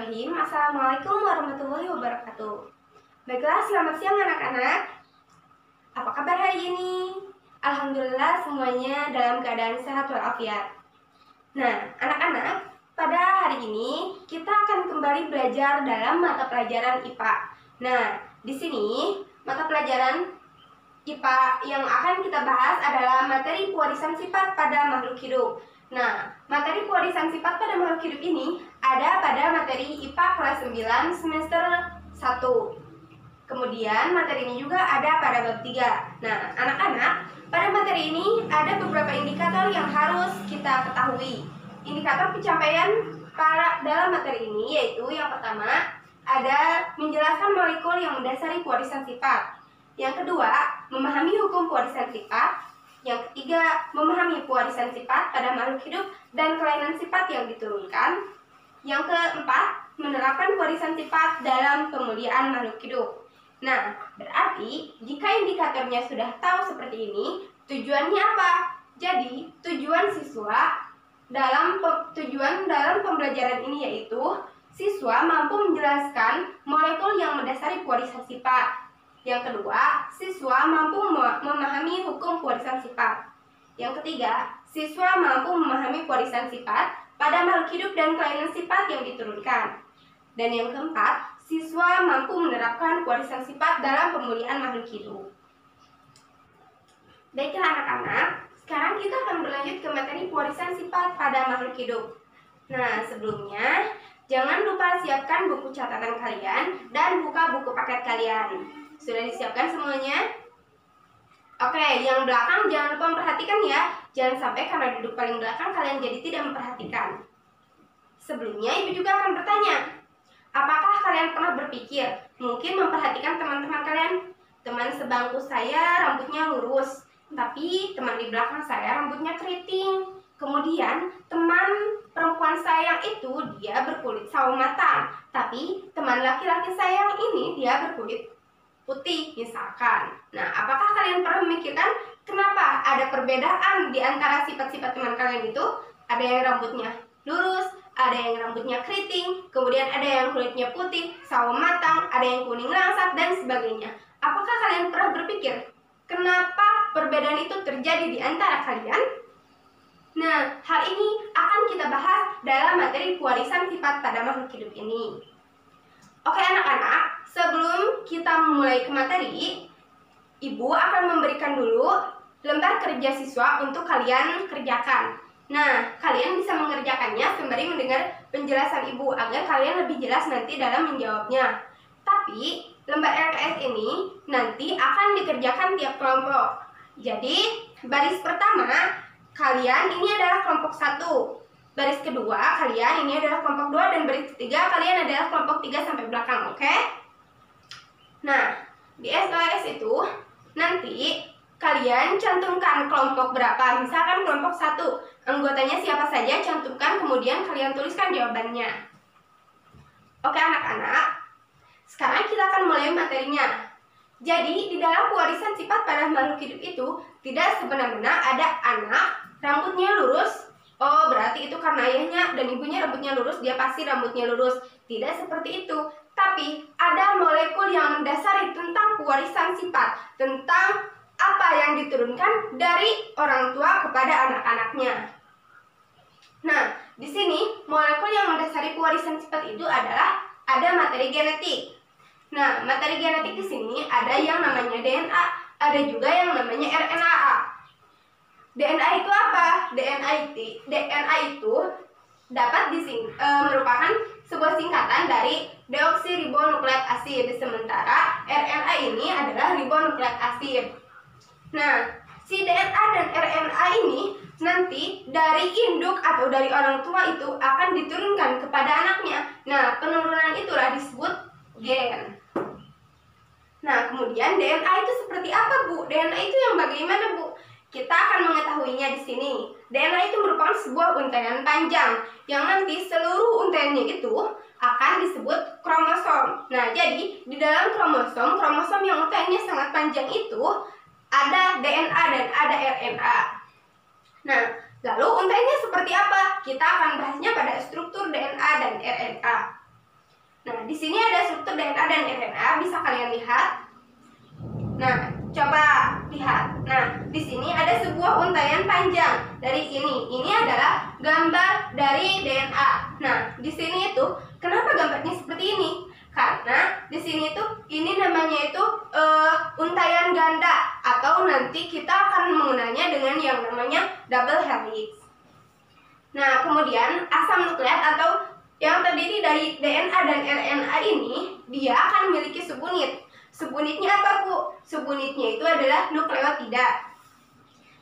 Bismillahirrahmanirrahim. Assalamualaikum warahmatullahi wabarakatuh. Baiklah, selamat siang anak-anak. Apa kabar hari ini? Alhamdulillah semuanya dalam keadaan sehat walafiat. Nah, anak-anak, pada hari ini kita akan kembali belajar dalam mata pelajaran IPA. Nah, di sini mata pelajaran IPA yang akan kita bahas adalah materi pewarisan sifat pada makhluk hidup. Nah, materi pewarisan sifat pada makhluk hidup ini ada pada materi IPA kelas 9 semester 1. Kemudian materi ini juga ada pada bab 3. Nah, anak-anak, pada materi ini ada beberapa indikator yang harus kita ketahui. Indikator pencapaian dalam materi ini yaitu yang pertama ada menjelaskan molekul yang mendasari pewarisan sifat. Yang kedua, memahami hukum pewarisan sifat. Yang ketiga, memahami pewarisan sifat pada makhluk hidup dan kelainan sifat yang diturunkan. Yang keempat, menerapkan pewarisan sifat dalam pemuliaan makhluk hidup. Nah, berarti jika indikatornya sudah tahu seperti ini, tujuannya apa? Jadi, tujuan dalam pembelajaran ini yaitu siswa mampu menjelaskan molekul yang mendasari pewarisan sifat. Yang kedua, siswa mampu memahami hukum pewarisan sifat. Yang ketiga, siswa mampu memahami pewarisan sifat pada makhluk hidup dan kelainan sifat yang diturunkan. Dan yang keempat, siswa mampu menerapkan pewarisan sifat dalam pemulihan makhluk hidup. Baiklah anak-anak, sekarang kita akan berlanjut ke materi pewarisan sifat pada makhluk hidup. Nah, sebelumnya, jangan lupa siapkan buku catatan kalian dan buka buku paket kalian. Sudah disiapkan semuanya? Oke, yang belakang jangan lupa memperhatikan ya. Jangan sampai karena duduk paling belakang kalian jadi tidak memperhatikan. Sebelumnya ibu juga akan bertanya, apakah kalian pernah berpikir mungkin memperhatikan teman-teman kalian? Teman sebangku saya rambutnya lurus, tapi teman di belakang saya rambutnya keriting. Kemudian teman perempuan saya yang itu dia berkulit sawo matang, tapi teman laki-laki saya yang ini dia berkulit putih misalkan. Nah, apakah kalian pernah memikirkan kenapa ada perbedaan di antara sifat-sifat teman kalian itu? Ada yang rambutnya lurus, ada yang rambutnya keriting, kemudian ada yang kulitnya putih, sawo matang, ada yang kuning langsat dan sebagainya. Apakah kalian pernah berpikir kenapa perbedaan itu terjadi di antara kalian? Nah, hal ini akan kita bahas dalam materi pewarisan sifat pada makhluk hidup ini. Oke anak-anak, sebelum kita memulai ke materi, ibu akan memberikan dulu lembar kerja siswa untuk kalian kerjakan. Nah, kalian bisa mengerjakannya sembari mendengar penjelasan ibu agar kalian lebih jelas nanti dalam menjawabnya. Tapi, lembar LKS ini nanti akan dikerjakan tiap kelompok. Jadi, baris pertama, kalian ini adalah kelompok 1. Baris kedua, kalian ini adalah kelompok 2, dan baris ketiga, kalian adalah kelompok 3 sampai belakang, oke? Nah, di SKS itu, nanti kalian cantumkan kelompok berapa. Misalkan kelompok 1, anggotanya siapa saja, cantumkan, kemudian kalian tuliskan jawabannya. Oke anak-anak, sekarang kita akan mulai materinya. Jadi, di dalam pewarisan sifat pada makhluk hidup itu, tidak sebenar-benar ada anak, rambutnya lurus. Oh, berarti itu karena ayahnya dan ibunya rambutnya lurus, dia pasti rambutnya lurus. Tidak seperti itu. Tapi, ada molekul yang mendasari tentang pewarisan sifat, tentang apa yang diturunkan dari orang tua kepada anak-anaknya. Nah, di sini molekul yang mendasari pewarisan sifat itu adalah ada materi genetik. Nah, materi genetik di sini ada yang namanya DNA, ada juga yang namanya RNA. DNA itu apa? DNA itu dapat merupakan sebuah singkatan dari deoksiribonukleat asid, sementara RNA ini adalah ribonukleat asid. Nah, si DNA dan RNA ini nanti dari induk atau dari orang tua itu akan diturunkan kepada anaknya. Nah, penurunan itulah disebut gen. Nah, kemudian DNA itu seperti apa, Bu? DNA itu yang bagaimana, Bu? Kita akan mengetahuinya di sini. DNA itu merupakan sebuah untaian panjang yang nanti seluruh untaiannya itu akan disebut kromosom. Nah, jadi di dalam kromosom yang untaiannya sangat panjang itu ada DNA dan ada RNA. Nah, lalu untaiannya seperti apa? Kita akan bahasnya pada struktur DNA dan RNA. Nah, di sini ada struktur DNA dan RNA, bisa kalian lihat. Nah, coba lihat. Nah, di sini ada sebuah untaian panjang dari ini. Ini adalah gambar dari DNA. Nah, di sini itu kenapa gambarnya seperti ini? Karena di sini tuh ini namanya itu untaian ganda, atau nanti kita akan mengenalnya dengan yang namanya double helix. Nah, kemudian asam nukleat atau yang terdiri dari DNA dan RNA ini, dia akan memiliki subunit. Subunitnya apa, Bu? Subunitnya itu adalah nukleotida.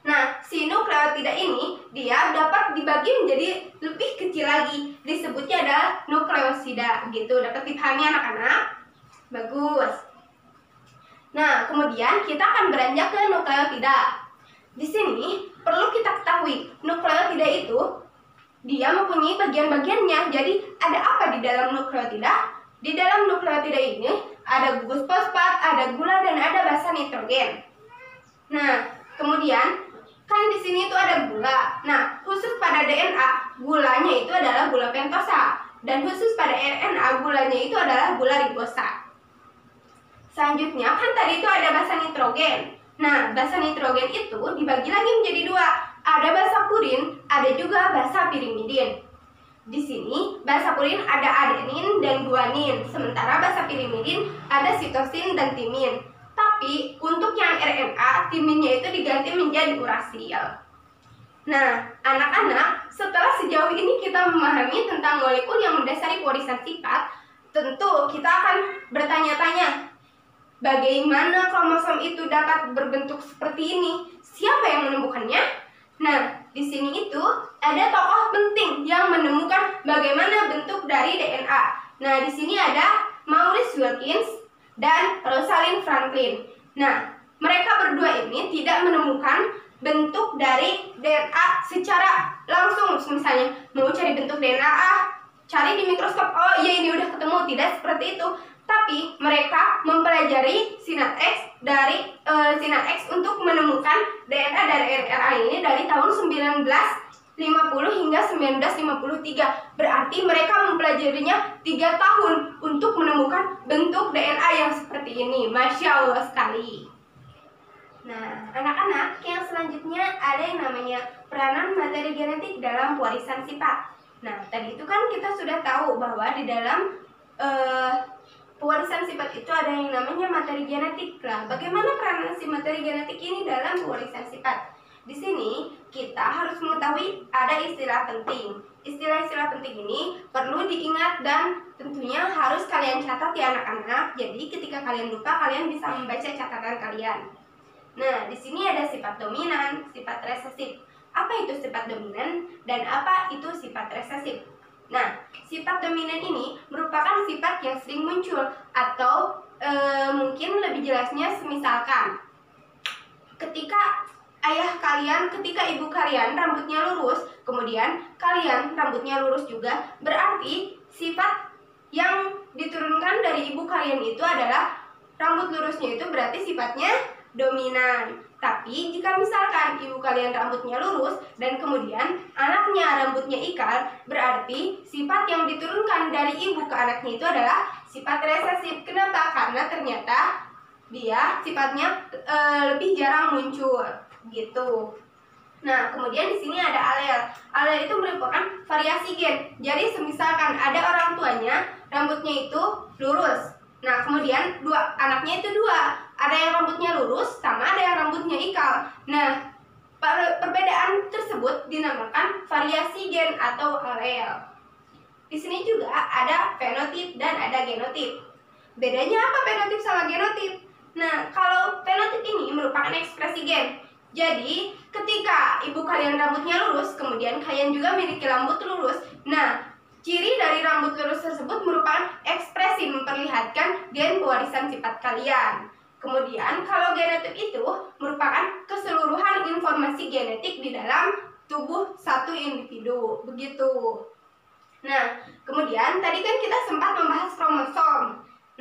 Nah, si nukleotida ini dia dapat dibagi menjadi lebih kecil lagi. Disebutnya adalah nukleosida. Gitu, dapat dipahami anak-anak? Bagus. Nah, kemudian kita akan beranjak ke nukleotida. Di sini perlu kita ketahui, nukleotida itu dia mempunyai bagian-bagiannya. Jadi, ada apa di dalam nukleotida? Di dalam nukleotida ini ada gugus fosfat, ada gula, dan ada basa nitrogen. Nah, kemudian kan di sini itu ada gula. Nah, khusus pada DNA, gulanya itu adalah gula pentosa, dan khusus pada RNA, gulanya itu adalah gula ribosa. Selanjutnya, kan tadi itu ada basa nitrogen. Nah, basa nitrogen itu dibagi lagi menjadi dua. Ada basa purin, ada juga basa pirimidin. Di sini basa purin ada adenin dan guanin, sementara basa pirimidin ada sitosin dan timin. Tapi untuk yang RNA, timinnya itu diganti menjadi urasil. Nah, anak-anak, setelah sejauh ini kita memahami tentang molekul yang mendasari warisan sifat, tentu kita akan bertanya-tanya, bagaimana kromosom itu dapat berbentuk seperti ini? Siapa yang menemukannya? Nah, di sini itu ada tokoh penting yang menemukan bagaimana bentuk dari DNA. Nah, di sini ada Maurice Wilkins dan Rosalind Franklin. Nah, mereka berdua ini tidak menemukan bentuk dari DNA secara langsung. Misalnya, mau cari bentuk DNA, cari di mikroskop, oh iya ini udah ketemu. Tidak seperti itu. Tapi mereka mempelajari SINAT X untuk menemukan DNA dari RNA ini dari tahun 1950 hingga 1953. Berarti mereka mempelajarinya 3 tahun untuk menemukan bentuk DNA yang seperti ini. Masya Allah sekali. Nah, anak-anak, yang selanjutnya ada yang namanya peranan materi genetik dalam pewarisan sifat. Nah, tadi itu kan kita sudah tahu bahwa di dalam pewarisan sifat itu ada yang namanya materi genetik. Lah, bagaimana peranan si materi genetik ini dalam pewarisan sifat? Di sini kita harus mengetahui ada istilah penting. Istilah-istilah penting ini perlu diingat dan tentunya harus kalian catat ya anak-anak. Jadi ketika kalian lupa, kalian bisa membaca catatan kalian. Nah, di sini ada sifat dominan, sifat resesif. Apa itu sifat dominan dan apa itu sifat resesif? Nah, sifat dominan ini merupakan sifat yang sering muncul atau mungkin lebih jelasnya semisalkan ketika ibu kalian rambutnya lurus, kemudian kalian rambutnya lurus juga, berarti sifat yang diturunkan dari ibu kalian itu adalah rambut lurusnya itu berarti sifatnya dominan. Tapi jika misalkan ibu kalian rambutnya lurus dan kemudian anaknya rambutnya ikal, berarti sifat yang diturunkan dari ibu ke anaknya itu adalah sifat resesif. Kenapa? Karena ternyata dia sifatnya lebih jarang muncul, gitu. Nah, kemudian di sini ada alel. Alel itu merupakan variasi gen. Jadi semisalkan ada orang tuanya rambutnya itu lurus. Nah, kemudian anaknya itu dua. Ada yang rambutnya lurus sama ada yang rambutnya ikal. Nah, perbedaan tersebut dinamakan variasi gen atau alel. Di sini juga ada fenotip dan ada genotip. Bedanya apa fenotip sama genotip? Nah, kalau fenotip ini merupakan ekspresi gen. Jadi, ketika ibu kalian rambutnya lurus, kemudian kalian juga memiliki rambut lurus. Nah, ciri dari rambut lurus tersebut merupakan ekspresi memperlihatkan gen pewarisan sifat kalian. Kemudian, kalau genotip itu merupakan keseluruhan informasi genetik di dalam tubuh satu individu. Begitu. Nah, kemudian tadi kan kita sempat membahas kromosom.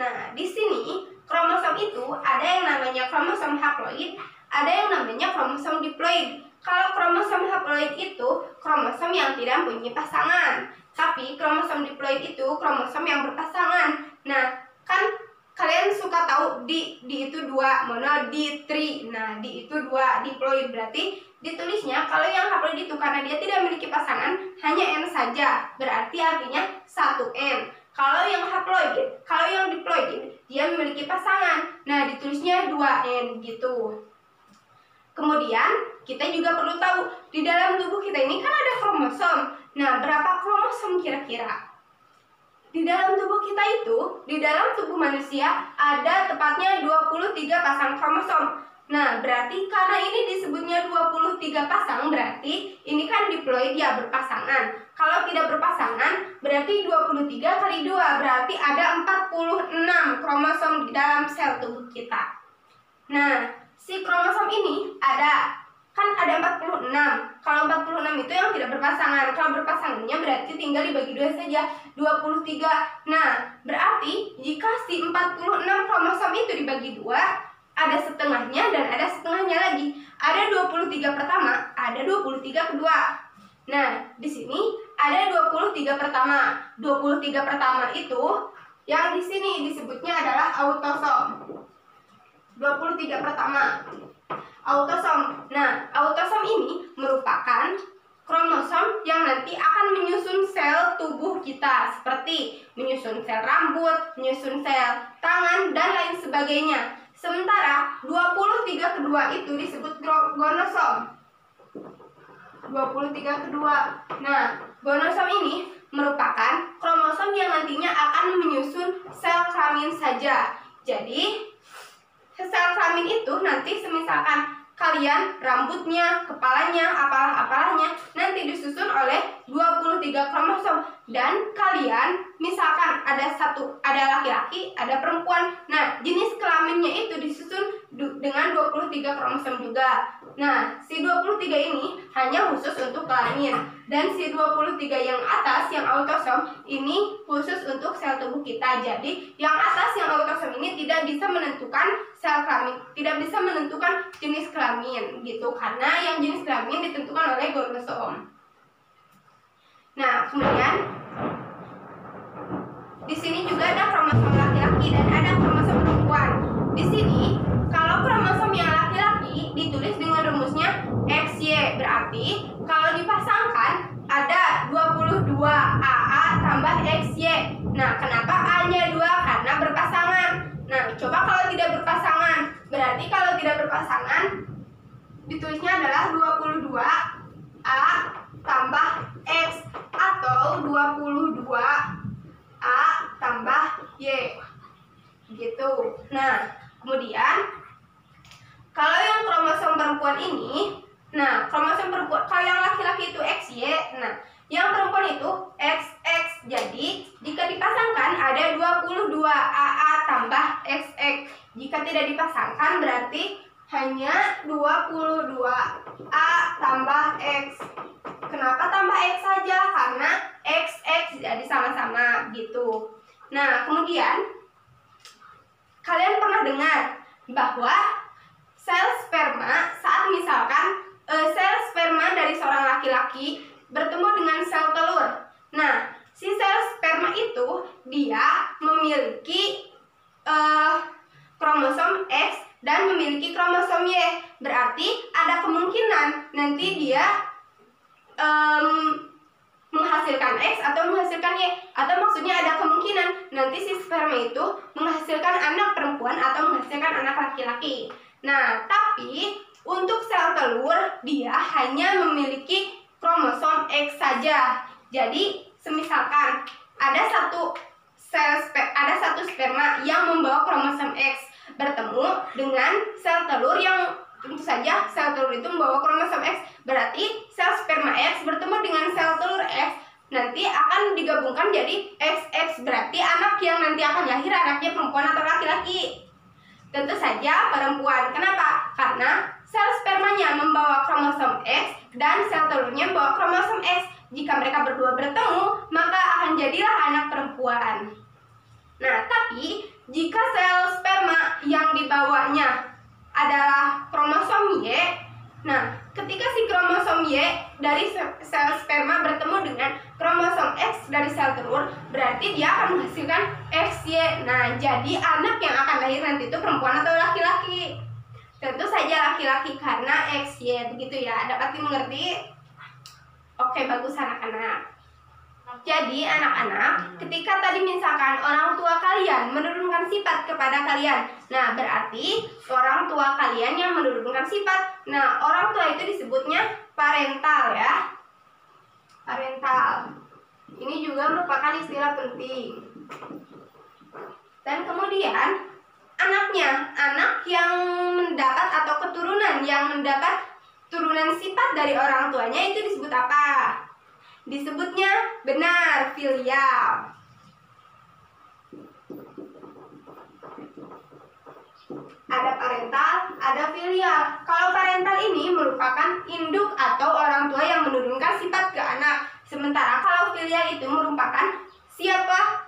Nah, di sini kromosom itu ada yang namanya kromosom haploid, ada yang namanya kromosom diploid. Kalau kromosom haploid itu kromosom yang tidak mempunyai pasangan. Tapi kromosom diploid itu kromosom yang berpasangan. Nah, kan kalian suka tahu di itu 2, mono, di tri. Nah, di itu 2, diploid. Berarti ditulisnya kalau yang haploid itu karena dia tidak memiliki pasangan hanya N saja. Berarti artinya 1N. Kalau yang haploid, kalau yang diploid dia memiliki pasangan. Nah, ditulisnya 2N gitu. Kemudian kita juga perlu tahu di dalam tubuh kita ini kan ada kromosom. Nah, berapa kromosom kira-kira? Di dalam tubuh kita itu, di dalam tubuh manusia ada tepatnya 23 pasang kromosom. Nah, berarti karena ini disebutnya 23 pasang, berarti ini kan diploid ya, berpasangan. Kalau tidak berpasangan, berarti 23 kali 2, berarti ada 46 kromosom di dalam sel tubuh kita. Nah, si kromosom ini ada 46. Kalau 46 itu yang tidak berpasangan. Kalau berpasangannya berarti tinggal dibagi 2 saja, 23. Nah, berarti jika si 46 kromosom itu dibagi 2, ada setengahnya dan ada setengahnya lagi. Ada 23 pertama, ada 23 kedua. Nah, di sini ada 23 pertama. 23 pertama itu yang di sini disebutnya adalah autosom. 23 pertama autosom. Nah, autosom ini merupakan kromosom yang nanti akan menyusun sel tubuh kita, seperti menyusun sel rambut, menyusun sel tangan, dan lain sebagainya. Sementara 23 kedua itu disebut gonosom. 23 kedua. Nah, gonosom ini merupakan kromosom yang nantinya akan menyusun sel kelamin saja. Jadi sel kelamin itu nanti semisalkan kalian rambutnya, kepalanya, apalah-apalahnya nanti disusun oleh 23 kromosom, dan kalian misalkan ada laki-laki, ada perempuan. Nah, jenis kelaminnya itu disusun dengan 23 kromosom juga. Nah, si 23 ini hanya khusus untuk kelamin, dan si 23 yang atas yang autosom ini khusus untuk sel tubuh kita. Jadi, yang atas yang autosom ini tidak bisa menentukan sel kelamin, tidak bisa menentukan jenis kelamin gitu, karena yang jenis kelamin ditentukan oleh gonosom. Nah, kemudian di sini juga ada kromosom laki-laki dan ada kromosom perempuan. Di sini kalau kromosom yang laki-laki ditulis dengan rumusnya XY, berarti kalau dipasangkan ada 22 AA tambah XY. Nah, kenapa A-nya 2? Karena berpasangan. Nah, coba kalau tidak berpasangan, berarti kalau tidak berpasangan ditulisnya adalah 22 A tambah X atau 22 A tambah Y gitu. Nah, kemudian kalau yang kromosom perempuan ini, nah kromosom perempuan, kalau yang laki-laki itu XY, nah yang perempuan itu XX. Jadi jika dipasangkan ada 22 AA tambah XX. Jika tidak dipasangkan berarti hanya 22 A tambah X. Kenapa tambah X saja? Karena XX jadi sama-sama gitu. Nah, kemudian kalian pernah dengar bahwa sel sperma, saat misalkan sel sperma dari seorang laki-laki bertemu dengan sel telur. Nah, si sel sperma itu dia memiliki kromosom X dan memiliki kromosom Y. Berarti ada kemungkinan nanti dia menghasilkan X atau menghasilkan Y, atau maksudnya ada kemungkinan nanti si sperma itu menghasilkan anak perempuan atau menghasilkan anak laki-laki. Nah, tapi untuk sel telur dia hanya memiliki kromosom X saja. Jadi, semisalkan ada satu sperma yang membawa kromosom X bertemu dengan sel telur yang tentu saja sel telur itu membawa kromosom X, berarti sel sperma X bertemu dengan sel telur X nanti akan digabungkan jadi XX, berarti anak yang nanti akan lahir anaknya perempuan atau laki-laki. Tentu saja perempuan. Kenapa? Karena sel spermanya membawa kromosom X dan sel telurnya membawa kromosom X. Jika mereka berdua bertemu, maka akan jadilah anak perempuan. Nah, tapi jika sel sperma yang dibawanya adalah kromosom Y, nah ketika si kromosom Y Y dari sel sperma bertemu dengan kromosom X dari sel telur, berarti dia akan menghasilkan XY. Nah, jadi anak yang akan lahir nanti itu perempuan atau laki-laki? Tentu saja laki-laki karena XY, begitu ya. Dapat dimengerti? Oke, bagus anak-anak. Jadi anak-anak, ketika tadi misalkan orang tua kalian menurunkan sifat kepada kalian, nah berarti orang tua kalian yang menurunkan sifat. Nah, orang tua itu disebutnya parental ya. Parental. Ini juga merupakan istilah penting. Dan kemudian anaknya, anak yang mendapat atau keturunan yang mendapat turunan sifat dari orang tuanya itu disebut apa? Disebutnya benar, filial. Ada parental, ada filial. Kalau parental ini merupakan induk atau orang tua yang menurunkan sifat ke anak. Sementara kalau filial itu merupakan siapa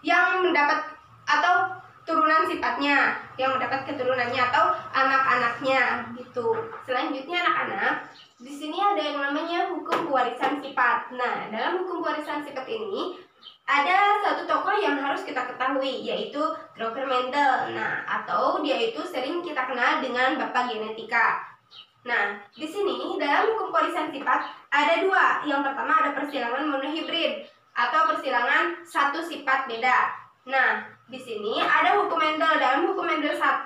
yang mendapat atau turunan sifatnya, yang mendapat keturunannya atau anak-anaknya gitu. Selanjutnya anak-anak, di sini ada yang namanya hukum pewarisan sifat. Nah, dalam hukum pewarisan sifat ini ada satu tokoh yang harus kita ketahui, yaitu Dr. Mendel. Nah, atau dia itu sering kita kenal dengan Bapak Genetika. Nah, di sini dalam hukum pewarisan sifat ada dua. Yang pertama ada persilangan monohibrid atau persilangan satu sifat beda. Nah, di sini ada hukum Mendel. Dalam hukum Mendel 1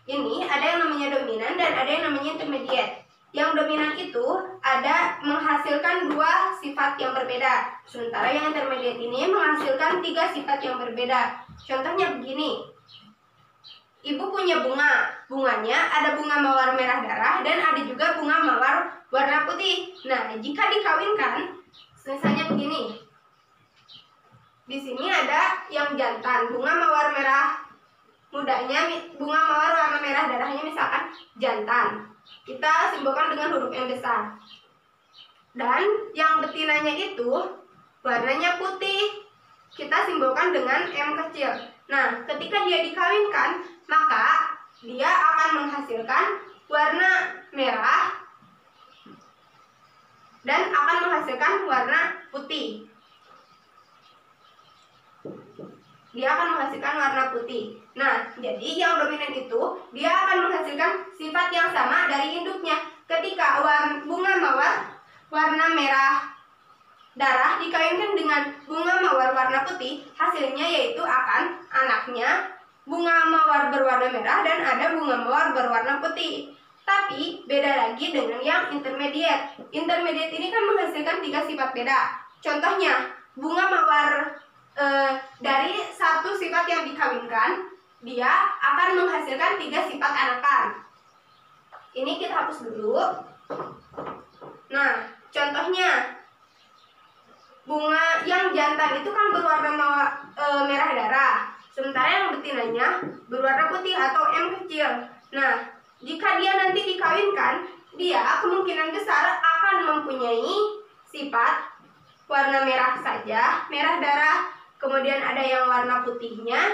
ini ada yang namanya dominan dan ada yang namanya intermediate. Yang dominan itu ada menghasilkan dua sifat yang berbeda, sementara yang intermediate ini menghasilkan 3 sifat yang berbeda. Contohnya begini, ibu punya bunga, bunganya ada bunga mawar merah darah dan ada juga bunga mawar warna putih. Nah, jika dikawinkan, misalnya begini, di sini ada yang jantan, bunga mawar merah mudanya, bunga mawar warna merah darahnya misalkan jantan. Kita simbolkan dengan huruf M besar. Dan yang betinanya itu warnanya putih. Kita simbolkan dengan M kecil. Nah, ketika dia dikawinkan, maka dia akan menghasilkan warna merah dan akan menghasilkan warna putih. Dia akan menghasilkan warna putih. Nah, jadi yang dominan itu dia akan menghasilkan sifat yang sama dari induknya. Ketika bunga mawar warna merah darah dikawinkan dengan bunga mawar warna putih, hasilnya yaitu akan anaknya bunga mawar berwarna merah dan ada bunga mawar berwarna putih. Tapi beda lagi dengan yang intermediate. Intermediate ini kan menghasilkan 3 sifat beda. Contohnya, bunga mawar dari satu sifat yang dikawinkan, dia akan menghasilkan 3 sifat anakan. Ini kita hapus dulu. Nah, contohnya bunga yang jantan itu kan berwarna merah darah, sementara yang betinanya berwarna putih atau M kecil. Nah, jika dia nanti dikawinkan, dia kemungkinan besar akan mempunyai sifat warna merah saja, merah darah. Kemudian ada yang warna putihnya,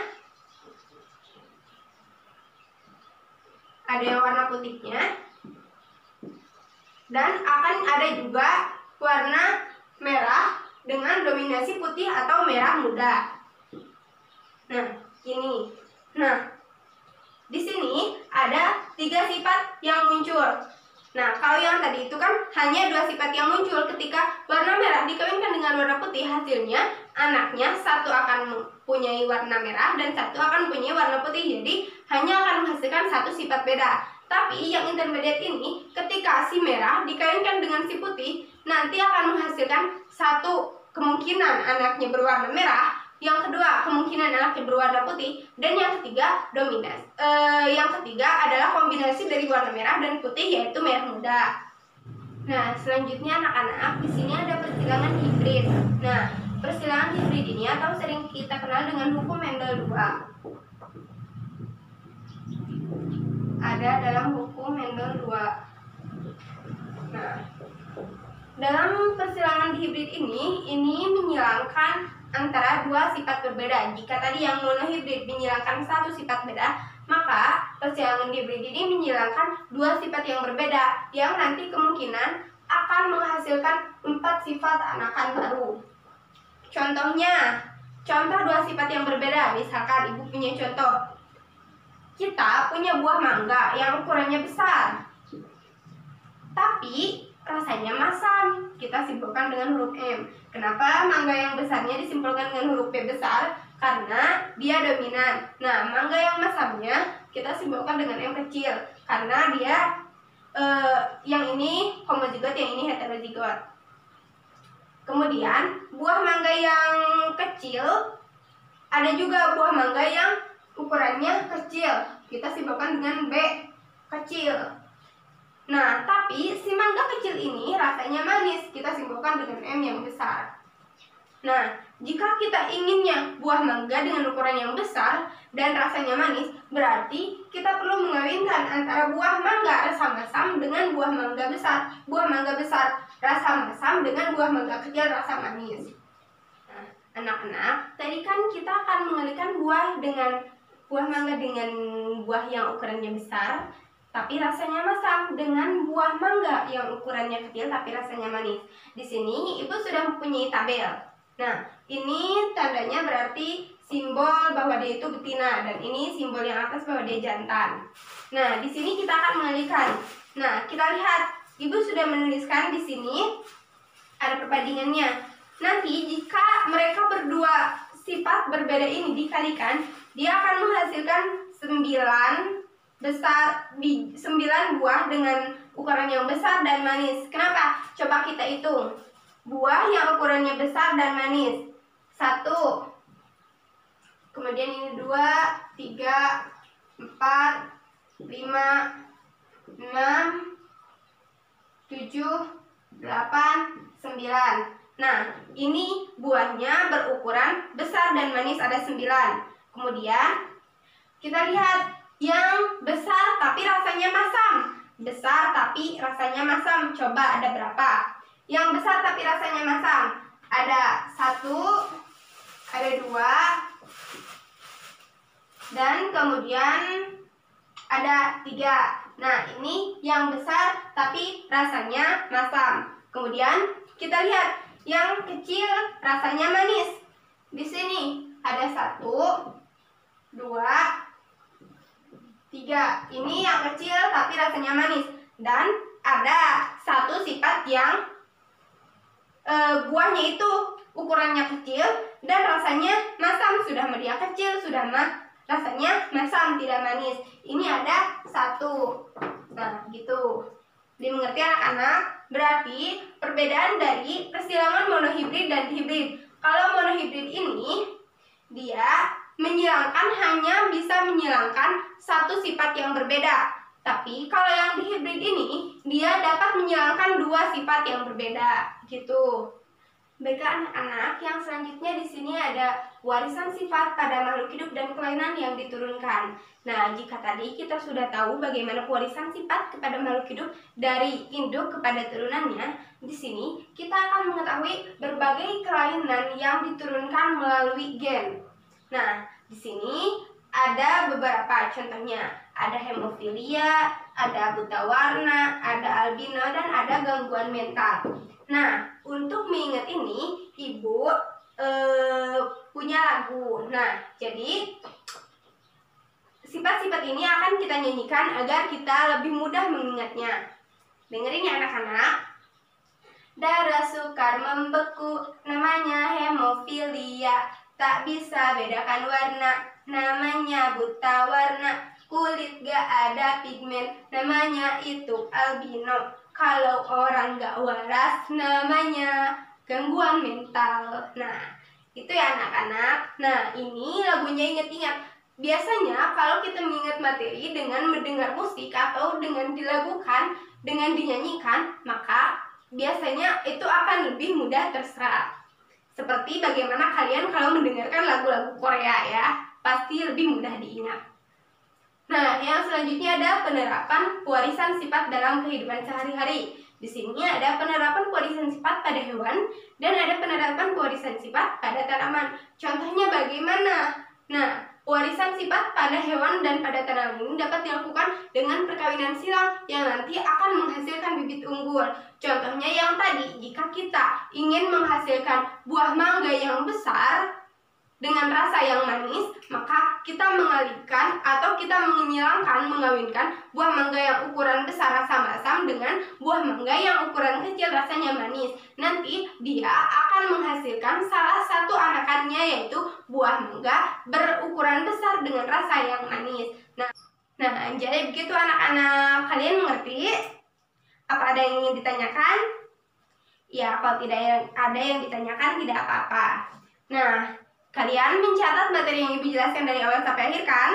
dan akan ada juga warna merah dengan dominasi putih atau merah muda. Nah, ini. Nah, di sini ada 3 sifat yang muncul. Nah, kalau yang tadi itu kan hanya 2 sifat yang muncul. Ketika warna merah dikawinkan dengan warna putih, hasilnya anaknya satu akan mempunyai warna merah dan satu akan mempunyai warna putih. Jadi hanya akan menghasilkan 1 sifat beda. Tapi yang intermediate ini, ketika si merah dikawinkan dengan si putih, nanti akan menghasilkan 1 kemungkinan anaknya berwarna merah, yang kedua kemungkinan anaknya berwarna putih, dan yang ketiga dominan. Yang ketiga adalah kombinasi dari warna merah dan putih, yaitu merah muda. Nah, selanjutnya anak-anak, di sini ada persilangan hibrid. Nah, persilangan hibrid ini atau sering kita kenal dengan hukum Mendel 2. Ada dalam hukum Mendel 2. Nah, dalam persilangan hibrid ini menyilangkan antara 2 sifat berbeda. Jika tadi yang monohibrid menyilangkan 1 sifat beda, maka persilangan hibrid ini menyilangkan 2 sifat yang berbeda, yang nanti kemungkinan akan menghasilkan 4 sifat anakan baru. Contohnya, contoh 2 sifat yang berbeda. Misalkan ibu punya contoh, kita punya buah mangga yang ukurannya besar, tapi rasanya masam. Kita simpulkan dengan huruf M. Kenapa mangga yang besarnya disimpulkan dengan huruf P besar? Karena dia dominan. Nah, mangga yang masamnya kita simpulkan dengan M kecil, karena dia yang ini homozigot, yang ini heterozigot. Kemudian buah mangga yang kecil, ada juga buah mangga yang ukurannya kecil, kita simpulkan dengan B kecil. Nah, tapi si mangga kecil ini rasanya manis, kita simpulkan dengan M yang besar. Nah, jika kita inginnya buah mangga dengan ukuran yang besar dan rasanya manis, berarti kita perlu mengawinkan antara buah mangga rasa masam dengan buah mangga besar. Buah mangga besar rasa masam dengan buah mangga kecil rasa manis. Nah, anak-anak, tadi kan kita akan mengalihkan buah mangga dengan buah yang ukurannya besar tapi rasanya masam dengan buah mangga yang ukurannya kecil tapi rasanya manis. Di sini ibu sudah mempunyai tabel. Nah, ini tandanya berarti simbol bahwa dia itu betina, dan ini simbol yang atas bahwa dia jantan. Nah, di sini kita akan mengalihkan. Nah, kita lihat, ibu sudah menuliskan di sini ada perbandingannya. Nanti jika mereka berdua sifat berbeda ini dikalikan, dia akan menghasilkan 9 buah dengan ukuran yang besar dan manis. Kenapa? Coba kita hitung. Buah yang ukurannya besar dan manis. 1. Kemudian ini 2, 3, 4, 5, 6, 7, 8, 9. Nah, ini buahnya berukuran besar dan manis, ada 9. Kemudian kita lihat yang besar tapi rasanya masam. Besar tapi rasanya masam, coba ada berapa? Yang besar tapi rasanya masam, ada 1, ada 2, dan kemudian ada 3. Nah, ini yang besar tapi rasanya masam. Kemudian kita lihat yang kecil rasanya manis. Di sini ada 1, 2, 3. Ini yang kecil tapi rasanya manis. Dan ada 1 sifat yang buahnya itu ukurannya kecil dan rasanya masam. Sudah dia kecil, sudah rasanya masam, tidak manis. Ini ada 1. Nah, gitu. Dimengerti anak-anak? Berarti perbedaan dari persilangan monohibrid dan hibrid. Kalau monohibrid ini, dia hanya bisa menyilangkan 1 sifat yang berbeda. Tapi kalau yang di hibrid ini, dia dapat menyilangkan 2 sifat yang berbeda, gitu. Baiklah anak-anak, yang selanjutnya di sini ada warisan sifat pada makhluk hidup dan kelainan yang diturunkan. Nah, jika tadi kita sudah tahu bagaimana warisan sifat kepada makhluk hidup dari induk kepada turunannya, di sini kita akan mengetahui berbagai kelainan yang diturunkan melalui gen. Nah, di sini ada beberapa contohnya. Ada hemofilia, ada buta warna, ada albino, dan ada gangguan mental. Nah, untuk mengingat ini, ibu punya lagu. Nah, jadi sifat-sifat ini akan kita nyanyikan agar kita lebih mudah mengingatnya. Dengerin ya anak-anak. Darah sukar membeku, namanya hemofilia. Tak bisa bedakan warna, namanya buta warna. Kulit gak ada pigmen, namanya itu albino. Kalau orang gak waras, namanya gangguan mental. Nah, itu ya anak-anak. Nah, ini lagunya ingat-ingat. Biasanya kalau kita mengingat materi dengan mendengar musik atau dengan dilagukan, dengan dinyanyikan, maka biasanya itu akan lebih mudah terserap. Seperti bagaimana kalian kalau mendengarkan lagu-lagu Korea ya, pasti lebih mudah diingat. Nah, yang selanjutnya ada penerapan warisan sifat dalam kehidupan sehari-hari. Di sini ada penerapan warisan sifat pada hewan dan ada penerapan warisan sifat pada tanaman. Contohnya bagaimana? Nah, Warisan sifat pada hewan dan pada tanaman ini dapat dilakukan dengan perkawinan silang yang nanti akan menghasilkan bibit unggul. Contohnya yang tadi, jika kita ingin menghasilkan buah mangga yang besar dengan rasa yang manis, maka kita mengalihkan atau kita mengawinkan buah mangga yang ukuran besar rasa masam dengan buah mangga yang ukuran kecil rasanya manis. Nanti dia akan menghasilkan salah satu anakannya, yaitu buah mangga berukuran besar dengan rasa yang manis. Nah, jadi begitu anak-anak, kalian mengerti? Apa ada yang ingin ditanyakan? Ya, kalau tidak ada yang ditanyakan tidak apa-apa. Nah, kalian mencatat materi yang Ibu jelaskan dari awal sampai akhir kan?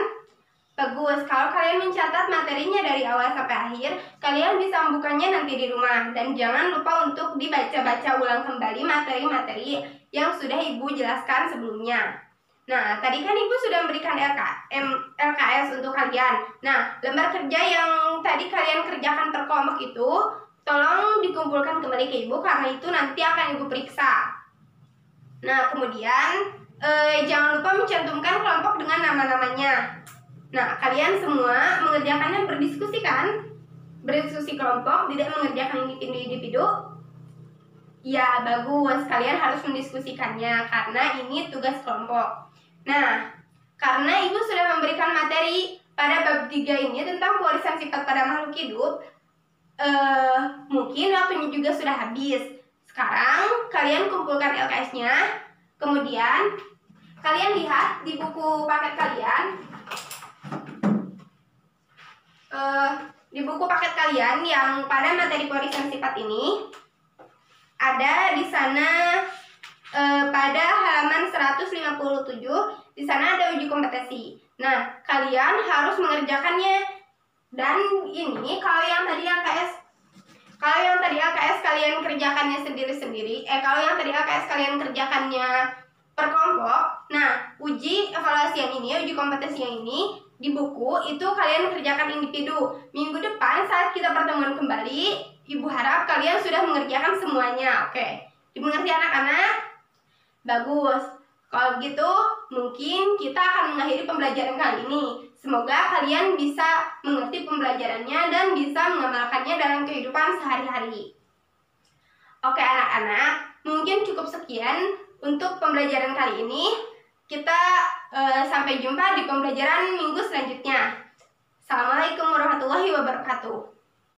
Bagus, kalau kalian mencatat materinya dari awal sampai akhir, kalian bisa membukanya nanti di rumah. Dan jangan lupa untuk dibaca-baca ulang kembali materi-materi yang sudah Ibu jelaskan sebelumnya. Nah, tadi kan Ibu sudah memberikan LKS untuk kalian. Nah, lembar kerja yang tadi kalian kerjakan per kelompok itu, tolong dikumpulkan kembali ke Ibu, karena itu nanti akan Ibu periksa. Nah, kemudian jangan lupa mencantumkan kelompok dengan nama-namanya. Nah, kalian semua mengerjakannya berdiskusi kan? Berdiskusi kelompok, tidak mengerjakan individu. Ya, bagus. Kalian harus mendiskusikannya karena ini tugas kelompok. Nah, karena Ibu sudah memberikan materi pada bab 3 ini tentang pewarisan sifat pada makhluk hidup, mungkin waktunya juga sudah habis. Sekarang kalian kumpulkan LKS-nya. Kemudian kalian lihat di buku paket kalian, yang pada materi pewarisan sifat ini ada di sana pada halaman 157. Di sana ada uji kompetensi. Nah, kalian harus mengerjakannya. Dan ini kalau yang tadi LKS kalian kerjakannya sendiri-sendiri, kalau yang tadi LKS kalian kerjakannya per kelompok, nah uji evaluasi yang ini, uji kompetensi yang ini di buku itu kalian kerjakan individu. Minggu depan saat kita pertemuan kembali, Ibu harap kalian sudah mengerjakan semuanya. Oke, dimengerti anak-anak? Bagus. Kalau gitu, mungkin kita akan mengakhiri pembelajaran kali ini. Semoga kalian bisa mengerti pembelajarannya dan bisa mengamalkannya dalam kehidupan sehari-hari. Oke anak-anak, mungkin cukup sekian untuk pembelajaran kali ini. Kita sampai jumpa di pembelajaran minggu selanjutnya. Assalamualaikum warahmatullahi wabarakatuh.